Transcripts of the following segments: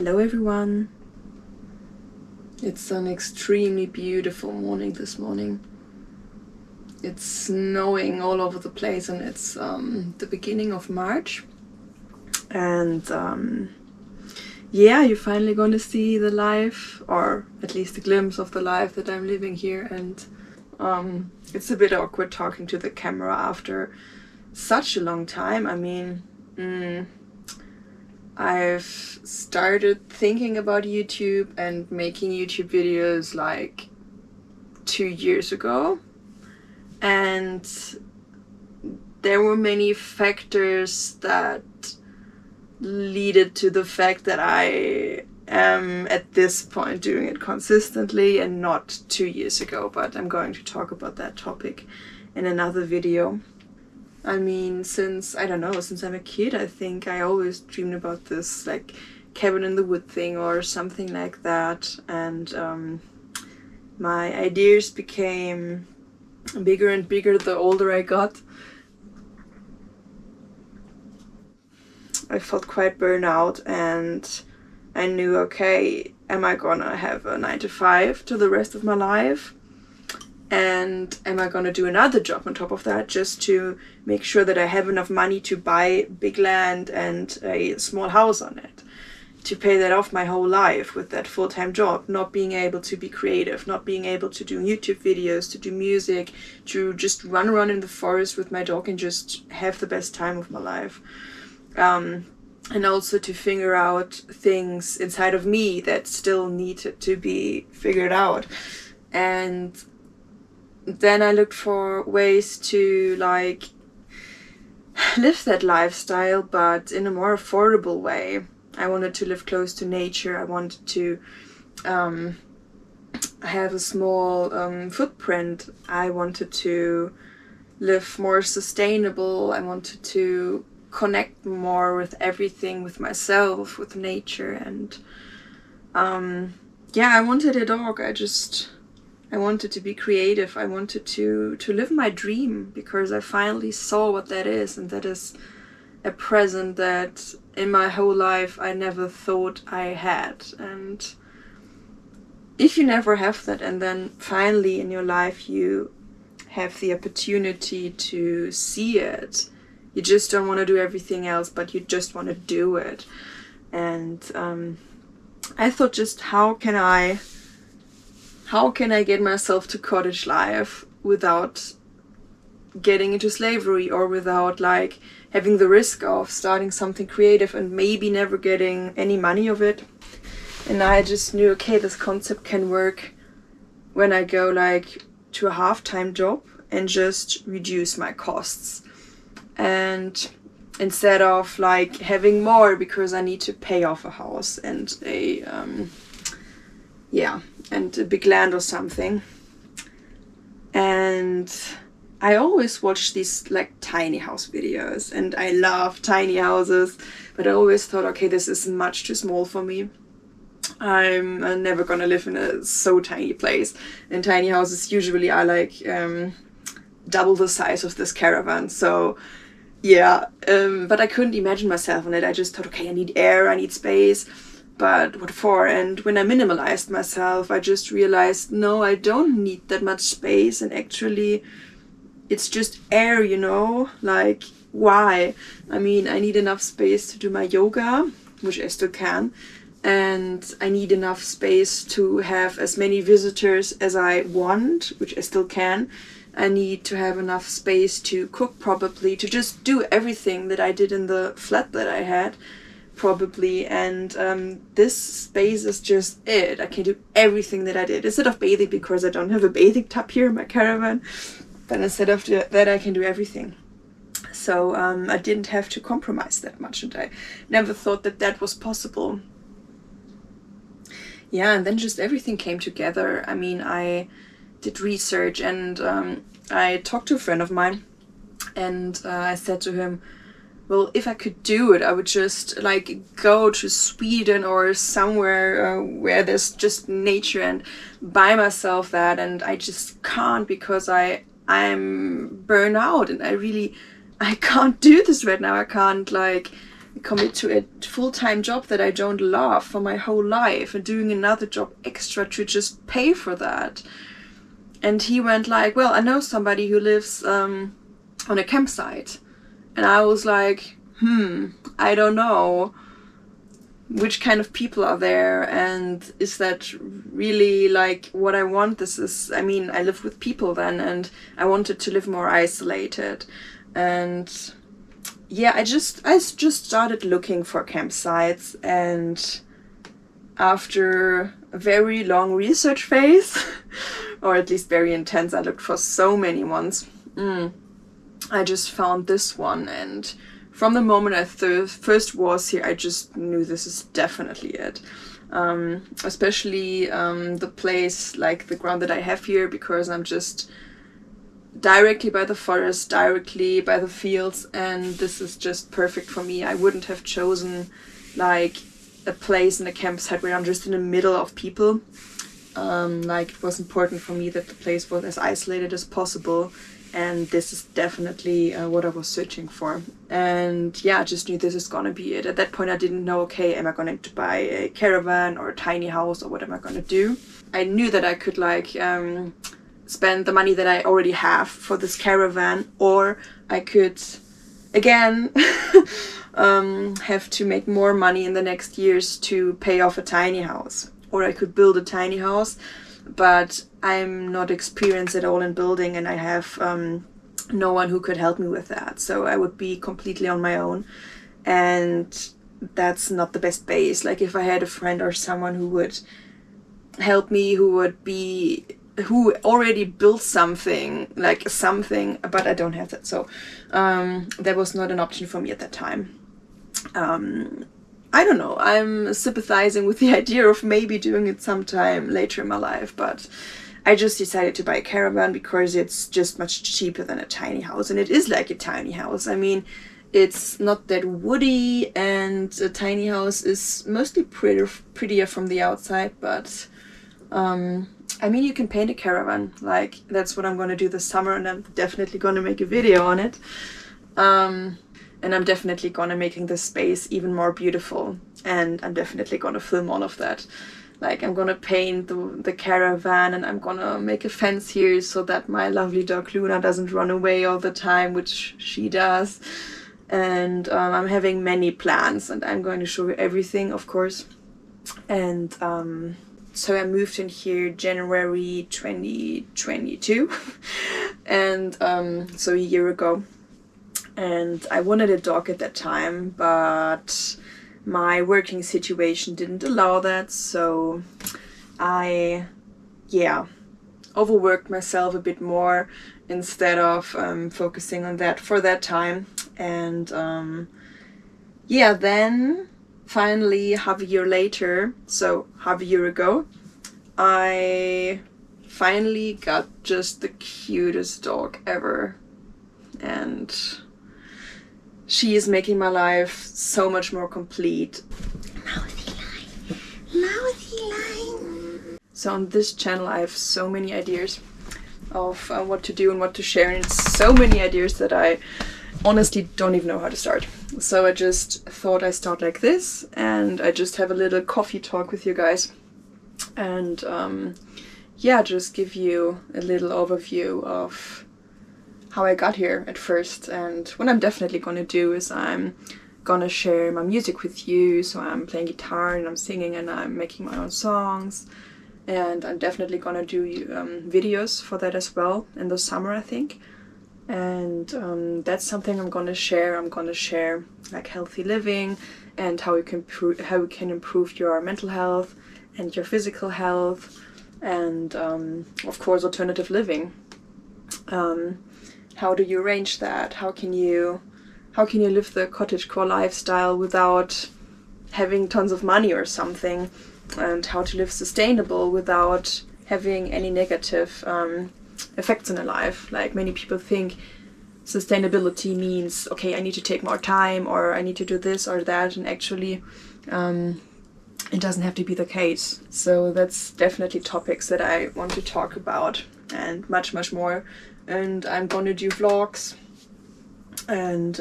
Hello everyone. It's an extremely beautiful morning this morning. It's snowing all over the place and it's the beginning of March. And yeah, you're finally going to see the life, or at least a glimpse of the life that I'm living here. And it's a bit awkward talking to the camera after such a long time. I mean, I've started thinking about YouTube and making YouTube videos like 2 years ago, and there were many factors that leaded to the fact that I am at this point doing it consistently and not 2 years ago, but I'm going to talk about that topic in another video. I mean, since I'm a kid, I think I always dreamed about this like cabin in the wood thing or something like that, and my ideas became bigger and bigger the older I got. I felt quite burnt out and I knew, okay, am I gonna have a 9 to 5 to the rest of my life? And am I gonna do another job on top of that just to make sure that I have enough money to buy big land and a small house on it, to pay that off my whole life with that full-time job, not being able to be creative, not being able to do YouTube videos, to do music, to just run around in the forest with my dog and just have the best time of my life. And also to figure out things inside of me that still needed to be figured out. And then I looked for ways to like live that lifestyle, but in a more affordable way. I wanted to live close to nature. I wanted to have a small footprint. I wanted to live more sustainable. I wanted to connect more with everything, with myself, with nature, and yeah, I wanted a dog. I wanted to be creative. I wanted to live my dream, because I finally saw what that is, and that is a present that in my whole life I never thought I had. And if you never have that, and then finally in your life you have the opportunity to see it, you just don't want to do everything else, but you just want to do it. And I thought, just how can I get myself to cottage life without getting into slavery, or without like having the risk of starting something creative and maybe never getting any money of it. And I just knew, okay, this concept can work when I go like to a half-time job and just reduce my costs. And instead of like having more because I need to pay off a house and a big land or something. And I always watch these like tiny house videos, and I love tiny houses, but I always thought, okay, this is much too small for me. I'm never gonna live in a so tiny place. And tiny houses usually are like double the size of this caravan. So yeah, but I couldn't imagine myself in it. I just thought, okay, I need air, I need space, but what for? And when I minimalized myself, I just realized, no, I don't need that much space, and actually it's just air, you know? Like, why? I mean, I need enough space to do my yoga, which I still can, and I need enough space to have as many visitors as I want, which I still can. I need to have enough space to cook properly, to just do everything that I did in the flat that I had probably. And this space is just it. I can do everything that I did. Instead of bathing, because I don't have a bathing tub here in my caravan, but instead of that I can do everything. So I didn't have to compromise that much, and I never thought that that was possible. Yeah, and then just everything came together. I mean, I did research, and I talked to a friend of mine, and I said to him, well, if I could do it, I would just like go to Sweden or somewhere where there's just nature and buy myself that. And I just can't, because I'm burnt out, and I can't do this right now. I can't like commit to a full-time job that I don't love for my whole life and doing another job extra to just pay for that? And he went like, well, I know somebody who lives on a campsite. And I was like, I don't know which kind of people are there, and is that really like what I want? This is, I mean, I live with people then, and I wanted to live more isolated. And yeah, I just started looking for campsites, and after a very long research phase, or at least very intense, I looked for so many ones. I just found this one, and from the moment I first was here, I just knew this is definitely it. Especially the place, like the ground that I have here, because I'm just directly by the forest, directly by the fields, and this is just perfect for me. I wouldn't have chosen like a place in a campsite where I'm just in the middle of people. Like, it was important for me that the place was as isolated as possible, and this is definitely what I was searching for. And yeah, I just knew this is gonna be it. At that point I didn't know, okay, am I going to buy a caravan or a tiny house, or what am I gonna do? I knew that I could like spend the money that I already have for this caravan, or I could again have to make more money in the next years to pay off a tiny house. Or I could build a tiny house, but I'm not experienced at all in building, and I have no one who could help me with that. So I would be completely on my own, and that's not the best base. Like, if I had a friend or someone who would help me, who already built something, but I don't have that. So that was not an option for me at that time. I don't know, I'm sympathizing with the idea of maybe doing it sometime later in my life, but I just decided to buy a caravan because it's just much cheaper than a tiny house, and it is like a tiny house. I mean, it's not that woody, and a tiny house is mostly prettier from the outside, but I mean, you can paint a caravan. Like, that's what I'm going to do this summer, and I'm definitely going to make a video on it. And I'm definitely gonna making this space even more beautiful, and I'm definitely gonna film all of that. Like, I'm gonna paint the caravan, and I'm gonna make a fence here so that my lovely dog Luna doesn't run away all the time, which she does. And I'm having many plans, and I'm going to show you everything, of course. And so I moved in here January 2022, and so a year ago. And I wanted a dog at that time, but my working situation didn't allow that, so I, overworked myself a bit more instead of focusing on that for that time. And then finally, half a year later, so half a year ago, I finally got just the cutest dog ever. And she is making my life so much more complete. So on this channel I have so many ideas of what to do and what to share, and it's so many ideas that I honestly don't even know how to start. So I just thought I start like this, and I just have a little coffee talk with you guys, and just give you a little overview of how I got here at first. And what I'm definitely gonna do is I'm gonna share my music with you. So I'm playing guitar and I'm singing and I'm making my own songs, and I'm definitely gonna do videos for that as well in the summer, I think. And that's something I'm gonna share. I'm gonna share like healthy living and how you can improve your mental health and your physical health, and of course alternative living. How do you arrange that? How can you live the cottagecore lifestyle without having tons of money or something? And how to live sustainable without having any negative effects in a life. Like, many people think sustainability means, okay, I need to take more time, or I need to do this or that, and actually it doesn't have to be the case. So that's definitely topics that I want to talk about, and much, much more. And I'm gonna do vlogs, and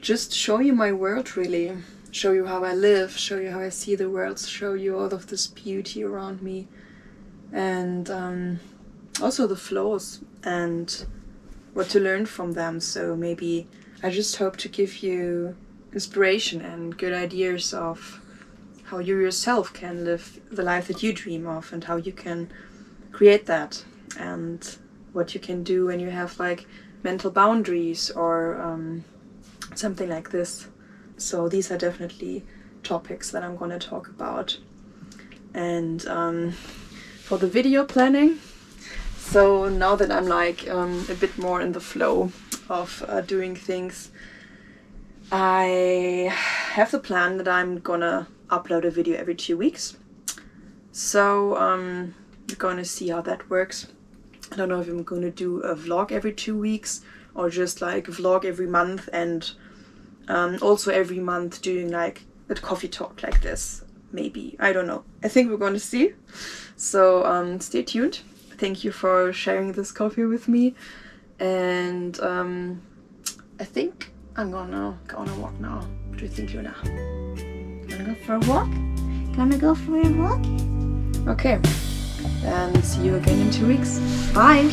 just show you my world, really. Show you how I live, show you how I see the world, show you all of this beauty around me, and also the flaws and what to learn from them. So maybe I just hope to give you inspiration and good ideas of how you yourself can live the life that you dream of, and how you can create that, and what you can do when you have like mental boundaries or something like this. So these are definitely topics that I'm going to talk about. And for the video planning, so now that I'm like a bit more in the flow of doing things, I have the plan that I'm gonna upload a video every 2 weeks. So we're gonna see how that works. I don't know if I'm gonna do a vlog every 2 weeks or just like a vlog every month, and also every month doing like a coffee talk like this. Maybe, I don't know. I think we're gonna see. So stay tuned. Thank you for sharing this coffee with me, and I think I'm gonna go on a walk now. What do you think, Luna? Gonna go for a walk? Gonna go for a walk? Okay, and see you again in 2 weeks. Bye!